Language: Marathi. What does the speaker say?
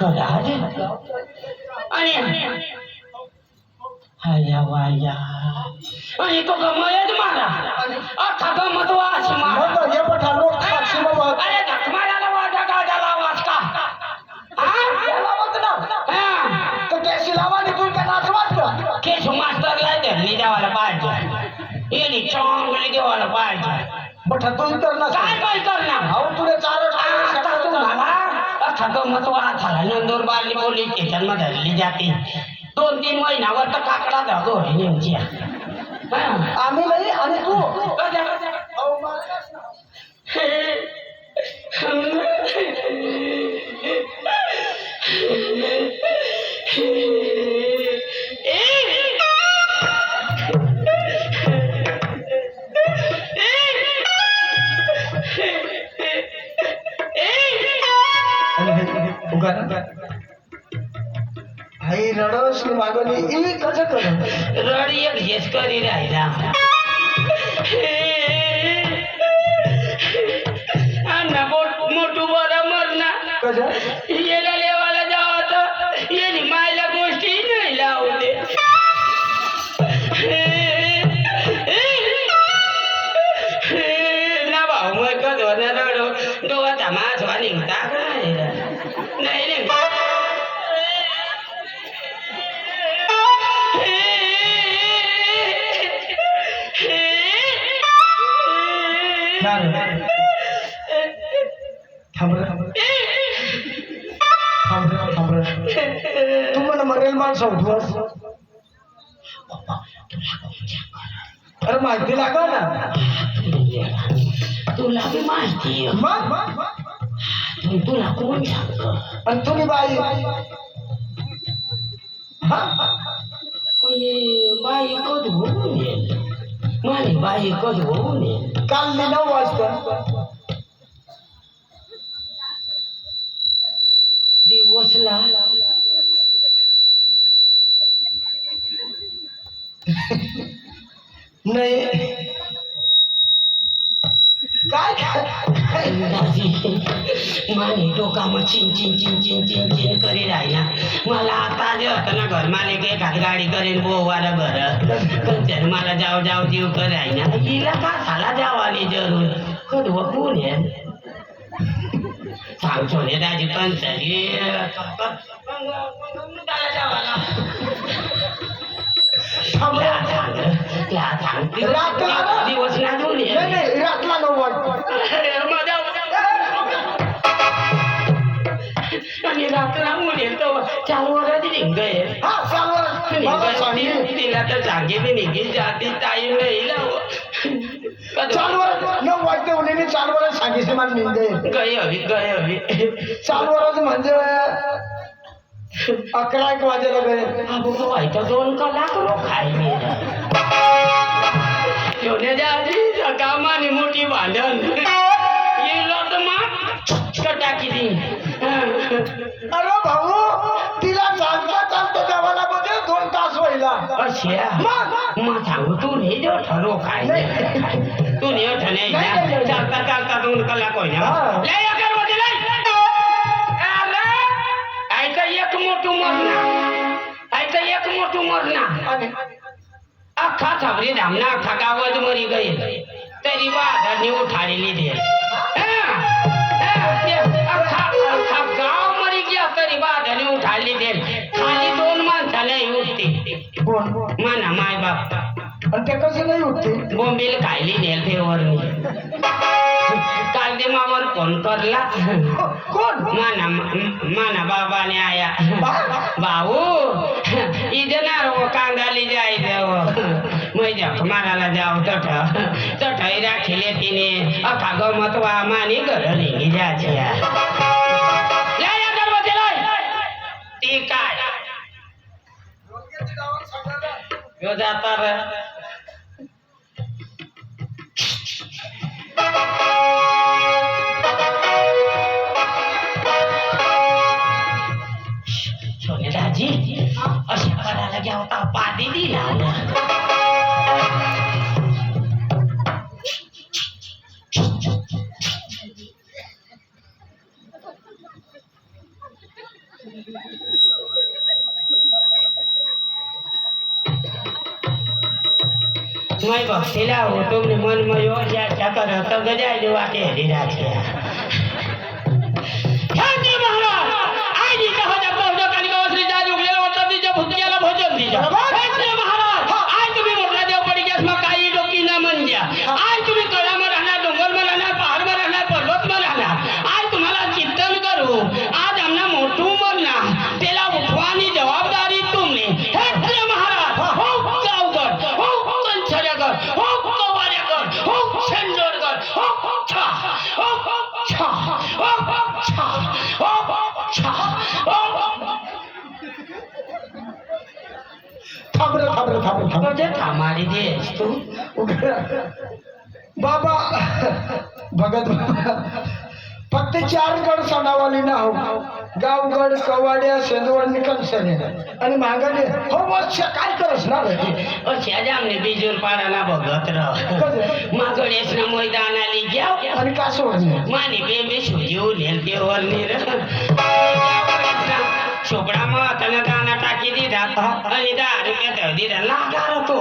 कराड आणि हाया वाया आणि तो गमयच मारा अख्खा गमत वास मारा हे पठा लोक साक्षी बाबा अरे धकमाराला वाजा का झाला वास का त्याला मत ना तर केसी लावा निघून का नाच वाटलं केस मास्टरला धरली देवाला पाहिजे येणी चांगली देवाला पाहिजे बठा तू इतर ना काय करणार अहो तुला चार आता तू मला अख्खा गमत वास झाला नंदूर बारली बोलली किचन मध्ये धरली जाते 2-3 महिन्यावर तर काकडा जातो नेमची आम्ही नाही आणि तू आई रडस मागणी ई कसं कर रड एक हेच करी राहिला अण्णा मोठू बरं मरणा कसं येला लेवाला जावं तर येणी मायला गोष्टी नाही लावते ना भाऊ मग कधो ना रडो डोळा माझा निघता काय नाही नाही तू मला मरेल माणसं उठवस अरे माहिती लागा ना तुला बी माहिती मग तुला कोण सांगतो आणि तुम्ही बाई बाई कधी होऊन येईल माझी बाई कधी होऊन येईल काल मी 9 वाजता दिवसला नाही काय माने डोका मग चिन चिन चिन चिन चिन चिन करी राहिला मला आता जे होतं ना घर मालिक एखाद गाडी करेन बोवाला बरं मला जाव जाव जीव करायना हिला का झाला जावाली जरूर कधव कोण आहे सांग सोने दाजी पण तरी दिवस ना दोन रातला 9 वाजता आणि रात्र म्हणेल तो 4 वर्ष निघे तिला तर जागे मी निघेल जाती टाईम नाही लाव 4 वर्ष 9 वाजता उन्हेने 4 वर्ष सांगितले मला निघे गय हवी 4 वर्ष म्हणजे 11-1 वाजेला गए अगो व्हायचं 2 कलाक लोक खायले सोन्याच्या आधी कामाने मोठी भांडण येलो तर मग टाकी ती अरे भाऊ तिला चालता देवाला मध्ये 2 तास व्हायला अशा मग सांगू तू नाही देव ठरव काय तू नाही ठरणे चालता चालता 2 कलाक होईना ऐका एक मोठू मरणा अख्खा थांबली धामना अख्खा गावात मरी गई तरी वादाने उठालेली दे अख्खा गाव मरी गया तरी वादाने उठाली दे खाली 2 माणसाला उठते माना माय बाप आणि ते कसं नाही उठते बोंबील खायली नेल फेवर काल दे मावर फोन करला कोण माना बाबाने आया भाऊ इथे ना रो कांदाली जायचं मैजाक मारायला जाऊ तठई राखीले तिने अखा गमत वा मानी घरली जायचे ती काय यो जाता सोनेदाजी अशा करायला घ्या होता पादी दिला मैं भक्तीला हो तुमने मन में यो क्या कर तो गजाय जो आके हरी राखिया शांती महाराज आई नी कहा जब बहुजा काली का श्री जाज उगलेला होता ती जब भुतियाला भोजन दी जा शांती महाराज आई तुम्ही मोठा देव पडी गॅस मा काही डोकी ना म्हणजे आई तुम्ही कळा में राहणार डोंगर में राहणार पहाड़ में राहणार पर्वत में राहणार आई तुम्हाला चिंतन करू आज आमना मोठू मरना तेला उठवानी जबाबदारी तुमने शांती महाराज हो गावकर हो कंचर्याकर हो कवाड्याकर हो शेंजोरकर हो छा हो छा हो छा हो छा हो थांब म्हणजे थांबारी देस तू बाबा भगत बाबा फक्त 4 गड सणावाली ना हो गावगड कवाड्या सेंदवड कंसने आणि मागाने हो बस काय करस ना रे अशा जामने बिजूर पाडाना बघत राह मागडेस ना मैदान आली जाव आणि का सोडणे मानी बेबे सुजीव नेल ते वरली र छोकड़ा में तने दाना टाकी दी था आणि 10 रुपया दे दी लागार तो